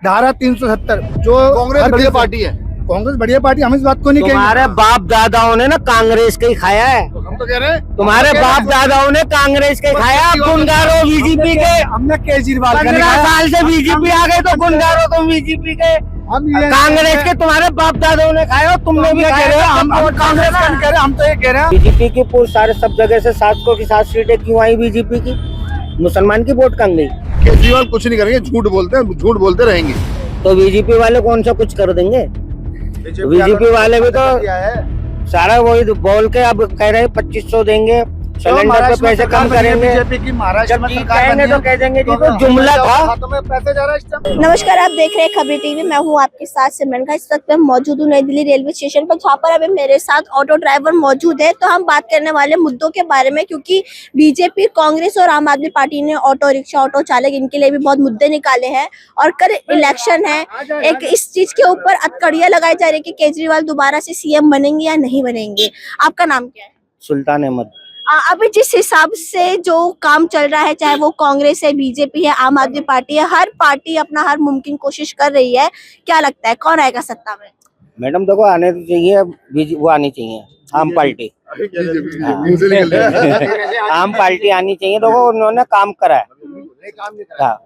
धारा 370 जो कांग्रेस बढ़िया पार्टी है। कांग्रेस बढ़िया पार्टी, हम इस बात को नहीं कहेंगे। तुम्हारे बाप दादाओं ने ना कांग्रेस का ही खाया है। हम तो कह रहे हैं तुम्हारे बाप दादाओं ने कांग्रेस के खाया, गुनगारो बीजेपी के। हमने केजरीवाल का 15 साल से बीजेपी आ गए तो गुनगारो तुम बीजेपी के। कांग्रेस के तुम्हारे बाप दादाओं ने खाया, तुमने भी खाया। हम कांग्रेस का नहीं कह रहे, हम तो ये कह रहे हैं बीजेपी की पूरी सारे सब जगह से 700 की 7 सीटें क्यों आई बीजेपी की? मुसलमान की वोट कम गई। केजरीवाल कुछ नहीं करेंगे, झूठ बोलते हैं, झूठ बोलते रहेंगे। तो बीजेपी वाले कौन सा कुछ कर देंगे? बीजेपी वाले भी तो सारा वही बोल के अब कह रहे हैं 2500 देंगे, सिलेंडर पे पैसे कम करेंगे। बीजेपी की महाराष्ट्र में सरकार कहेंगे बनी तो है। कह देंगे जी तो जुमला था। हाथों में पैसे जा रहा है इस टाइम। नमस्कार, आप देख रहे हैं खबरी टीवी। मैं हूं आपके साथ सिमरन का। इस वक्त मैं मौजूद हूं नई दिल्ली रेलवे स्टेशन पर, जहां पर अभी मेरे साथ ऑटो ड्राइवर मौजूद है। तो हम बात करने वाले मुद्दों के बारे में, क्योंकि बीजेपी, कांग्रेस और आम आदमी पार्टी ने ऑटो रिक्शा, ऑटो चालक, इनके लिए भी बहुत मुद्दे निकाले हैं। और कल इलेक्शन है, एक इस चीज के ऊपर अटकड़ियां लगाई जा रही है कि केजरीवाल दोबारा से सीएम बनेंगे या नहीं बनेंगे। आपका नाम क्या है? सुल्तान अहमद। अभी जिस हिसाब से जो काम चल रहा है, चाहे वो कांग्रेस है, बीजेपी है, आम आदमी पार्टी है, हर पार्टी अपना हर मुमकिन कोशिश कर रही है। क्या लगता है कौन आएगा सत्ता में? मैडम देखो, आने तो चाहिए, वो आनी चाहिए आम पार्टी। आम पार्टी आनी चाहिए। देखो उन्होंने काम करा है। हाँ।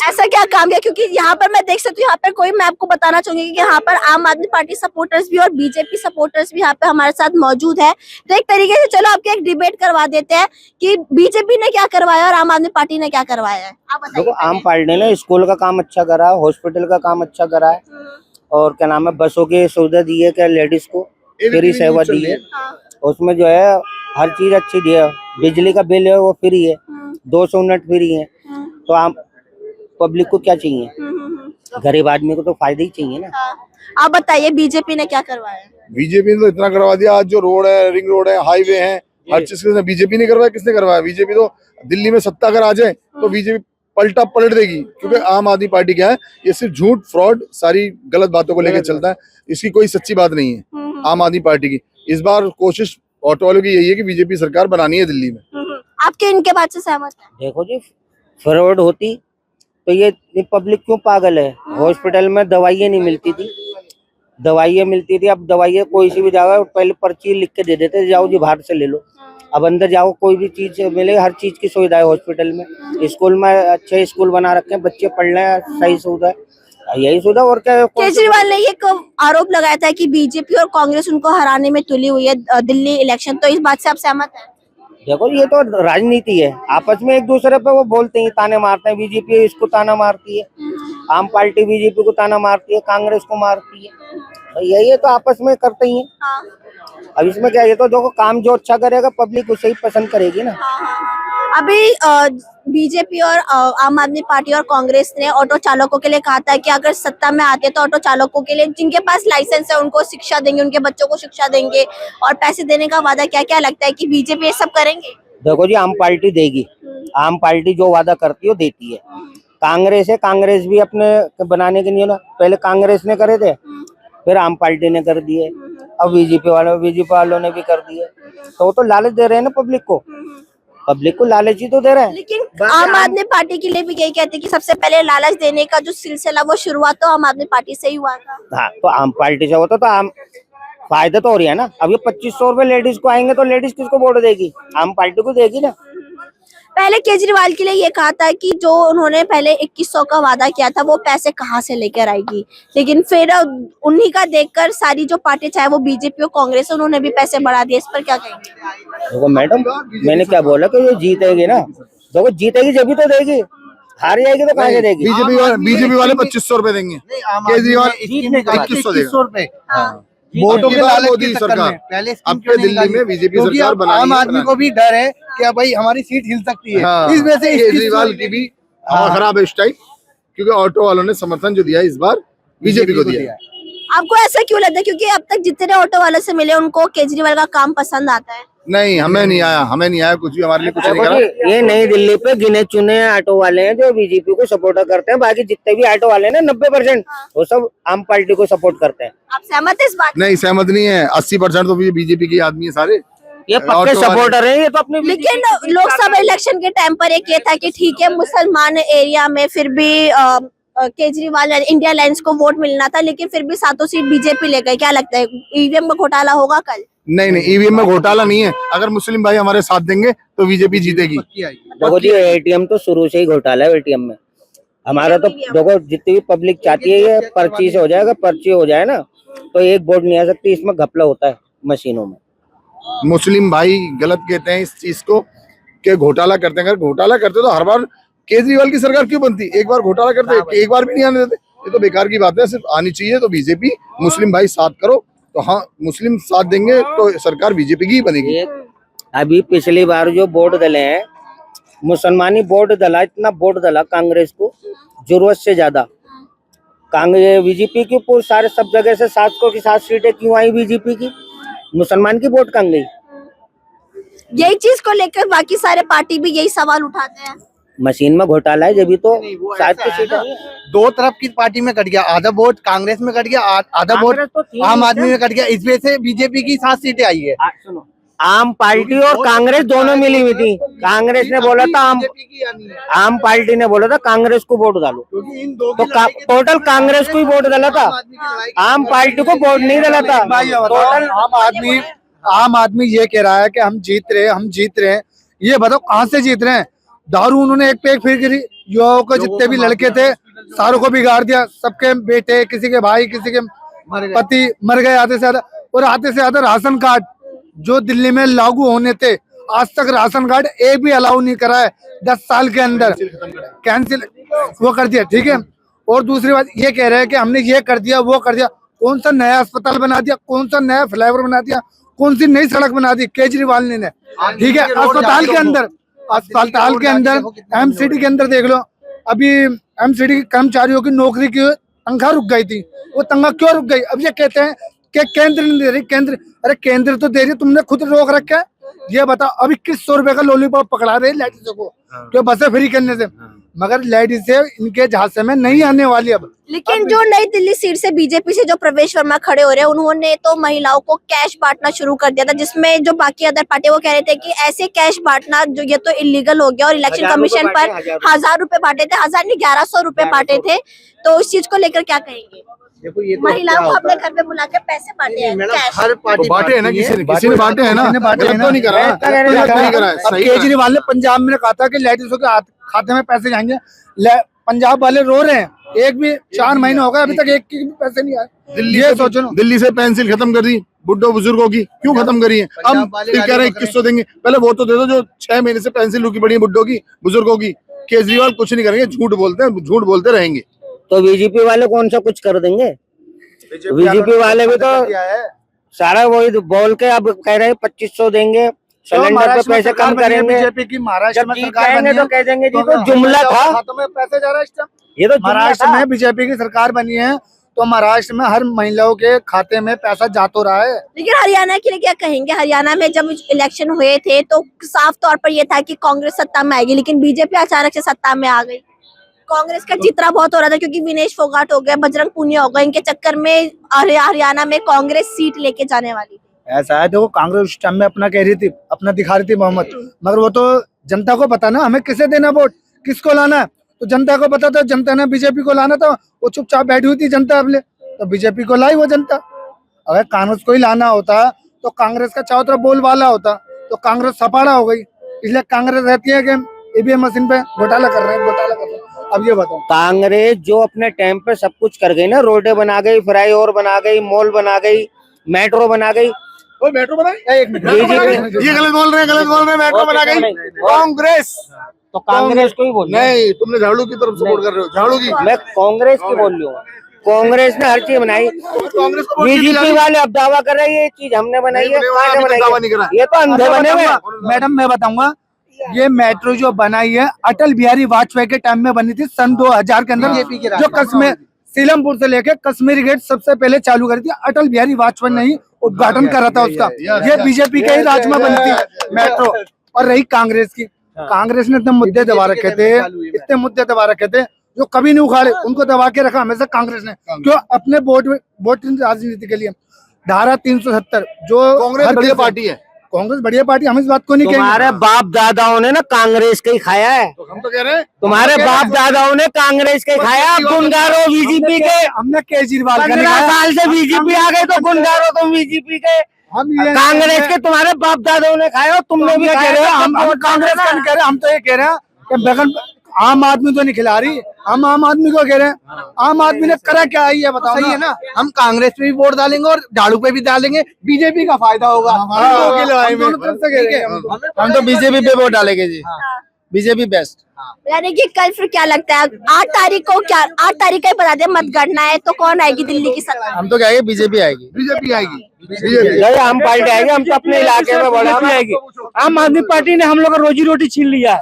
ऐसा क्या काम किया? क्योंकि यहाँ पर मैं देख सकती हूँ, यहाँ पर कोई, मैं आपको बताना चाहूंगी कि यहाँ पर आम आदमी पार्टी सपोर्टर्स भी और बीजेपी सपोर्टर्स भी यहाँ पे हमारे साथ मौजूद है। तो एक तरीके से चलो आपके एक डिबेट करवा देते हैं कि बीजेपी ने क्या करवाया और आम आदमी पार्टी ने क्या करवाया है। आप बताइए। देखो आम पार्टी ने स्कूल का काम अच्छा करा है, हॉस्पिटल का काम अच्छा करा है, और क्या नाम है, बसों की सुविधा दी है, क्या लेडीज को फ्री सेवा दी है। उसमें जो है हर चीज अच्छी दी है। बिजली का बिल है वो फ्री है, 200 यूनिट फ्री है। तो आम पब्लिक को क्या चाहिए? गरीब आदमी को तो फायदा ही चाहिए ना। आप बताइए बीजेपी ने क्या करवाया? बीजेपी ने तो इतना करवा दिया। आज जो रोड है, रिंग रोड है, हाईवे है, हर चीज किसने, बीजेपी ने करवाया। किसने करवाया? बीजेपी। तो दिल्ली में सत्ता अगर आ जाए तो बीजेपी पलट देगी। क्योंकि आम आदमी पार्टी क्या है, ये सिर्फ झूठ, फ्रॉड, सारी गलत बातों को लेकर चलता है। इसकी कोई सच्ची बात नहीं है आम आदमी पार्टी की। इस बार कोशिश ऑटो वालों की यही है कि बीजेपी सरकार बनानी है दिल्ली में। आपके इनके बात से सहमत है? देखो जी, फ्रॉड होती तो ये पब्लिक क्यों पागल है? हॉस्पिटल में दवाइयाँ नहीं मिलती थी, दवाइयाँ मिलती थी। अब दवाइयाँ कोई सी भी जाओ, पहले पर्ची लिख के दे देते, जाओ जी बाहर से ले लो। अब अंदर जाओ, कोई भी चीज मिले, हर चीज की सुविधा है हॉस्पिटल में। स्कूल में अच्छे स्कूल बना रखे हैं, बच्चे पढ़ रहे हैं, सही सुविधा है, यही सुविधा। और क्या? केजरीवाल ने ये आरोप लगाया था कि बीजेपी और कांग्रेस उनको हराने में तुली हुई है दिल्ली इलेक्शन। तो इस बात से आप सहमत हैं? देखो ये तो राजनीति है, आपस में एक दूसरे पे वो बोलते हैं, ताने मारते हैं। बीजेपी इसको ताना मारती है, आम पार्टी बीजेपी को ताना मारती है, कांग्रेस को मारती है। तो यही है, तो आपस में करते ही हैं। अब इसमें क्या है, ये तो देखो काम जो अच्छा करेगा पब्लिक उसे ही पसंद करेगी ना। अभी बीजेपी और आम आदमी पार्टी और कांग्रेस ने ऑटो चालकों के लिए कहा था कि अगर सत्ता में आते हैं तो ऑटो चालकों के लिए, जिनके पास लाइसेंस है, उनको शिक्षा देंगे, उनके बच्चों को शिक्षा देंगे और पैसे देने का वादा। क्या लगता है कि बीजेपी ये सब करेंगे? देखो जी, आम पार्टी देगी। आम पार्टी जो वादा करती है वो देती है। कांग्रेस है, कांग्रेस भी अपने बनाने के लिए ना, पहले कांग्रेस ने करे थे, फिर आम पार्टी ने कर दिए, अब बीजेपी वालों ने भी कर दिए। तो वो तो लालच दे रहे हैं ना पब्लिक को, पब्लिक को लालच ही तो दे रहे हैं। लेकिन आम आदमी पार्टी के लिए भी यही कहते हैं कि सबसे पहले लालच देने का जो सिलसिला, वो शुरुआत तो आम आदमी पार्टी से ही हुआ था। हाँ, तो आम पार्टी से होता तो आम फायदा तो हो रही है ना। अब ये 2500 रुपए लेडीज को आएंगे तो लेडीज किसको वोट देगी? आम पार्टी को देगी ना। पहले केजरीवाल के लिए ये कहा था कि जो उन्होंने पहले 2100 का वादा किया था, वो पैसे कहाँ से लेकर आएगी। लेकिन फिर उन्हीं का देखकर सारी जो पार्टी, चाहे वो बीजेपी और कांग्रेस, उन्होंने भी पैसे बढ़ा दिए। इस पर क्या कहेंगे? देखो मैडम, मैंने क्या बोला कि ये जीतेगी ना। देखो जीतेगी जब भी तो देगी, हार जाएगी तो कहाँ से देगी? बीजेपी वाले 2500 रुपए देंगे, केजरीवाल 2100 रुपए। वोटों के लालच की सरकार पहले अब के दिल्ली में बीजेपी सरकार बनाई। आम आदमी को भी डर है कि भाई हमारी सीट हिल सकती है। हाँ, इस वजह से केजरीवाल की भी हवा खराब है इस टाइम, क्योंकि ऑटो वालों ने समर्थन जो दिया इस बार बीजेपी को दिया। आपको ऐसा क्यों लगता है? क्योंकि अब तक जितने ऑटो वालों से मिले, उनको केजरीवाल का काम पसंद आता है। नहीं, हमें नहीं आया कुछ भी, हमारे लिए कुछ नहीं करा। ये नई दिल्ली पे गिने चुने ऑटो वाले हैं जो बीजेपी को सपोर्ट करते हैं। बाकी जितने भी ऑटो वाले हैं 90% वो सब आम पार्टी को सपोर्ट करते हैं। आप सहमत है इस बात? नहीं, सहमत नहीं है। 80% तो बीजेपी के आदमी है सारे, ये पक्के सपोर्टर हैं। ये तो अपने लेकिन लोकसभा इलेक्शन के टाइम पर एक ये था कि ठीक है, मुसलमान एरिया में फिर भी केजरीवाल इंडिया अलायंस को वोट मिलना था, लेकिन फिर भी 7 सीट बीजेपी ले गई। क्या लगता है ईवीएम में घोटाला होगा कल? नहीं, ईवीएम में घोटाला नहीं है। अगर मुस्लिम भाई हमारे साथ देंगे तो बीजेपी जीतेगी। देखो जी, एटीएम तो शुरू से ही घोटाला है। एटीएम में हमारा तो देखो, जितनी भी पब्लिक चाहती है ये पर्ची से हो जाएगा, पर्ची हो जाए ना तो एक वोट नहीं आ सकती। इसमें घपला होता है मशीनों में। मुस्लिम भाई गलत कहते हैं इस चीज को कि घोटाला करते हैं। अगर घोटाला करते तो हर बार केजरीवाल की सरकार क्यों बनती? एक बार घोटाला करते, एक बार भी नहीं आने देते। ये तो बेकार की बात है। सिर्फ आनी चाहिए तो बीजेपी, मुस्लिम भाई साथ करो तो हाँ, मुस्लिम साथ देंगे तो सरकार बीजेपी की ही बनेगी। अभी पिछली बार जो वोट डले हैं, मुसलमानी वोट डला, इतना वोट डला कांग्रेस को जरूरत से ज्यादा। कांग्रेस बीजेपी की सारे सब जगह से 700 की 7 सीटें क्यों आई बीजेपी की? मुसलमान की वोट कहाँ गई? यही चीज को लेकर बाकी सारे पार्टी भी यही सवाल उठाते हैं। मशीन में घोटाला है, जब तो 7 की सीटें। दो तरफ की पार्टी में कट गया, आधा वोट कांग्रेस में कट गया, आधा वोट आम आदमी में कट गया। इस वजह से बीजेपी की 7 सीटें आई है। सुनो, आम पार्टी और कांग्रेस दोनों मिली हुई थी। कांग्रेस ने बोला था आम पार्टी ने बोला था कांग्रेस को वोट डालो, तो टोटल कांग्रेस को ही वोट डाला था, आम पार्टी को वोट नहीं डाला था। टोटल आम आदमी ये कह रहा है कि हम जीत रहे हैं। ये बताओ कहाँ से जीत रहे हैं? दारू उन्होंने एक पे एक फिर करी। युवाओं को जितने भी लड़के थे सारों को बिगाड़ दिया। सबके बेटे, किसी के भाई, किसी के पति मर गए आधे से ज्यादा। और आधे से ज्यादा राशन कार्ड जो दिल्ली में लागू होने थे, आज तक राशन कार्ड एक भी अलाउ नहीं करा है। 10 साल के अंदर कैंसिल वो कर दिया, ठीक है। और दूसरी बात ये कह रहे हैं कि हमने ये कर दिया, वो कर दिया। कौन सा नया अस्पताल बना दिया? कौन सा नया फ्लाईओवर बना दिया? कौन सी नई सड़क बना दी केजरीवाल ने? ठीक है, अस्पताल के अंदर एमसीडी के अंदर देख लो, अभी एमसीडी के कर्मचारियों की नौकरी की तनख्वाह रुक गई थी। वो तनख्वाह क्यों रुक गई? अब ये कहते हैं कि केंद्र नहीं दे रही। केंद्र, अरे केंद्र तो दे रही, तुमने खुद रोक रखा है। ये बताओ, अभी 2100 रुपए का लॉलीपॉप पकड़ा रहे लेडीजों को जो बसें फ्री करने से, मगर लेडीज से इनके झांसे में नहीं आने वाली अब। लेकिन जो नई दिल्ली सीट से बीजेपी से जो प्रवेश वर्मा खड़े हो रहे हैं, उन्होंने तो महिलाओं को कैश बांटना शुरू कर दिया था, जिसमें जो बाकी अदर पार्टी वो कह रहे थे कि ऐसे कैश बांटना जो ये तो इलीगल हो गया। और इलेक्शन कमीशन पर 1000 रुपए बांटे थे, 1000 नहीं 1100 रुपए बांटे थे। तो इस चीज को लेकर क्या कहेंगे? देखो ये तो महिलाओं को अपने घर पे बुला के पैसे बांटे हैं, कैश। हर पार्टी बांटे है ना, किसी ने बांटे है ना, तो नहीं करा। अब केजरीवाल ने पंजाब में कहा था कि लेडीजों के खाते में पैसे जाएंगे। पंजाब वाले रो रहे हैं, एक भी 4 महीने हो गए अभी तक एक की भी पैसे नहीं आए। दिल्ली से सोचो, दिल्ली से पेंसिल खत्म कर दी बुड्ढों बुजुर्गों की, क्यों खत्म करी है? अब फिर कह रहे हैं 2100 देंगे। पहले वो तो दे दो जो 6 महीने से पेंसिल रुकी पड़ी है बुड्ढों की, बुजुर्गों की। केजरीवाल कुछ नहीं करेंगे, झूठ बोलते हैं, झूठ बोलते रहेंगे। तो बीजेपी वाले कौन सा कुछ कर देंगे? बीजेपी वाले भी तो सारा वही बोल के अब कह रहे हैं 2500 देंगे, सिलेंडर पे पैसे कम करेंगे। बीजेपी की महाराष्ट्र में सरकार बनी है तो कह देंगे जी तो जुमला था, खातों में पैसे जा रहा है इस टाइम। ये तो महाराष्ट्र में बीजेपी की सरकार बनी है तो महाराष्ट्र में हर महिलाओं के खाते में पैसा जा तो रहा है। लेकिन हरियाणा के लिए क्या कहेंगे? हरियाणा में जब इलेक्शन हुए थे तो साफ तौर पर यह था कि कांग्रेस सत्ता में आएगी, लेकिन बीजेपी अचानक से सत्ता में आ गई। कांग्रेस का चित्रा बहुत हो रहा था क्योंकि विनेश फोगाट हो गए, बजरंग पूनिया हो गए, इनके चक्कर में हरियाणा में कांग्रेस सीट लेके जाने वाली थी। ऐसा है, देखो कांग्रेस उस टाइम में अपना कह रही थी, अपना दिखा रही थी मोहम्मद, मगर वो तो जनता को पता ना हमें किसे देना वोट, किसको लाना। तो जनता को पता था, जनता ने बीजेपी को लाना था। वो चुपचाप बैठी हुई थी जनता अपने, तो बीजेपी को लाई वो जनता। अगर कांग्रेस को ही लाना होता तो कांग्रेस का चारों तरफ बोलबाला होता, तो कांग्रेस सपाड़ा हो गई। इसलिए कांग्रेस रहती है कि ईवीएम मशीन पे घोटाला कर रहे हैं। अब ये बताओ, कांग्रेस जो अपने टाइम पे सब कुछ कर गई ना, रोडें बना गई, फ्लाईओवर बना गई, मॉल बना गई, मेट्रो बना गई। मेट्रो बनाई, एक मिनट, ये गलत बोल रहे हैं, मेट्रो बना गई कांग्रेस। तो कांग्रेस को ही बोल नहीं, तुमने झाड़ू की तरफ सपोर्ट कर रहे हो, झाड़ू की। मैं कांग्रेस की बोल रही हूँ, कांग्रेस ने हर चीज बनाई। कांग्रेस को बीजेपी वाले अब दावा कर रहे हैं ये चीज हमने बनाई है, कहाँ ने बनाई है? ये तो अंधे बने हुए। मैडम मैं बताऊंगा, ये मेट्रो जो बनाई है अटल बिहारी वाजपेयी के टाइम में बनी थी, सन 2000 के अंदर। जो कश्मीर सीलमपुर से लेके कश्मीरी गेट सबसे पहले चालू करी थी अटल बिहारी वाजपेयी ने ही उद्घाटन करा था उसका। ये बीजेपी के ही राज में बनी थी मेट्रो। और रही कांग्रेस की, कांग्रेस ने इतने मुद्दे दबा रखे थे, जो कभी नहीं उखाड़े, उनको दबा के रखा हमेशा कांग्रेस ने। क्यों? अपने वोट राजनीति के लिए। धारा 370 जो कांग्रेस बढ़िया पार्टी है, कांग्रेस बढ़िया पार्टी, हम इस बात को नहीं कहेंगे। तुम्हारे बाप दादाओं ने ना कांग्रेस का ही खाया है, तो हम तो कह रहे हैं तुम्हारे बाप दादाओं ने कांग्रेस के खाया, गुनगारो बीजेपी के। हमने केजरीवाल का 15 साल से बीजेपी आ गए तो गुनगारो तुम बीजेपी के, हम ये कांग्रेस के तुम्हारे बाप दादाओं ने खाया और तुमने भी कह रहे हैं, हम खाया। कांग्रेस का नहीं कह रहे, हम तो ये कह रहे हैं कि बगन आम आदमी तो नहीं खिला रही, हम आम आदमी को कह रहे हैं, आम आदमी ने करा क्या है ये बताओ। सही है ना, हम कांग्रेस पे भी वोट डालेंगे और झाड़ू पे भी डालेंगे, बीजेपी का फायदा होगा। हम दोनों तरफ से कह रहे हैं। हम तो बीजेपी पे वोट डालेंगे जी, बीजेपी बेस्ट। यानी कि कल फिर क्या लगता है 8 तारीख को, क्या 8 तारीख का ही बता दे, मतगणना है तो कौन आएगी दिल्ली की सत्ता? हम तो कहेंगे बीजेपी आएगी। बीजेपी आएगी, नहीं, हम पार्टी आएंगे, हम तो अपने इलाके में बड़ा आएगी। आम आदमी पार्टी ने हम लोग का रोजी रोटी छीन लिया है।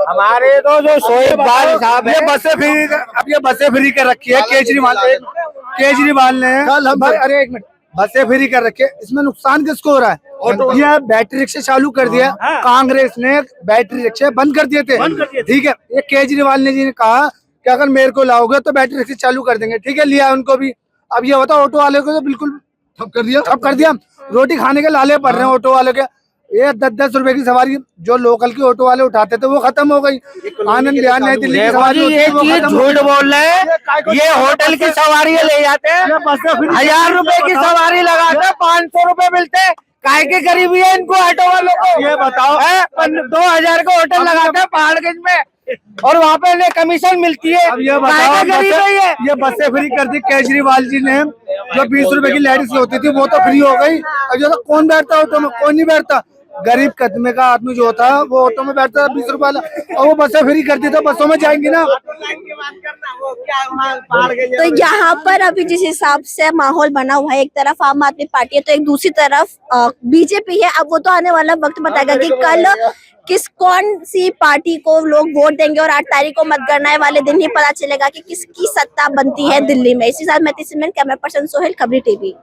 हमारे तो जो शोएब बाल साहब ये है, बसें फ्री, अब ये बसें फ्री कर रखी है केजरीवाल ने। अरे एक मिनट, बसें फ्री कर रखी है, इसमें नुकसान किसको हो रहा है? ये बैटरी रिक्शे चालू कर दिया, कांग्रेस ने बैटरी रिक्शे बंद कर दिए थे, ठीक है। ये केजरीवाल ने जी ने कहा कि अगर मेरे को लाओगे तो बैटरी रिक्शे चालू कर देंगे, ठीक है, लिया उनको भी। अब ये होता ऑटो वाले को तो बिल्कुल ठप कर दिया। ठप कर दिया, रोटी खाने के लाले पड़ रहे हैं ऑटो वाले के। ये 10-10 रुपए की सवारी जो लोकल की ऑटो वाले उठाते थे वो खत्म हो गई। आनंद विहार नई दिल्ली की सवारी होती ये है, वो चीज खत्म हो झूठ बोल रहे हैं। ये होटल की सवारी ले जाते हैं, 1000 रुपए की सवारी लगाते हैं, 500 रुपए मिलते हैं। काय के गरीबी है इनको ऑटो वालों को, ये बताओ। 2000 का होटल लगाते हैं पहाड़गंज में और वहाँ पे इन्हें कमीशन मिलती है। अब ये काय बताओ, के गरीब है ये? ये बसें फ्री कर दी केजरीवाल जी ने। जो 20 रुपए की लेडीज होती थी वो तो फ्री हो गई। अब जो तो कौन बैठता ऑटो में? कोई नहीं बैठता। गरीब कदमे का आदमी जो होता है वो ऑटो में बैठता है 20 रुपए वाला, और वो बसें फ्री कर दी तो बसों में जाएंगी ना। तो यहाँ पर अभी जिस हिसाब से माहौल बना हुआ है, एक तरफ आम आदमी पार्टी है तो एक दूसरी तरफ बीजेपी है। अब वो तो आने वाला वक्त बताएगा कि कल कौन सी पार्टी को लोग वोट देंगे, और 8 तारीख को मतगणना वाले दिन ही पता चलेगा कि किसकी सत्ता बनती है दिल्ली में। इसी साथ मैं कैमरा पर्सन सोहेल, खबरी टीवी।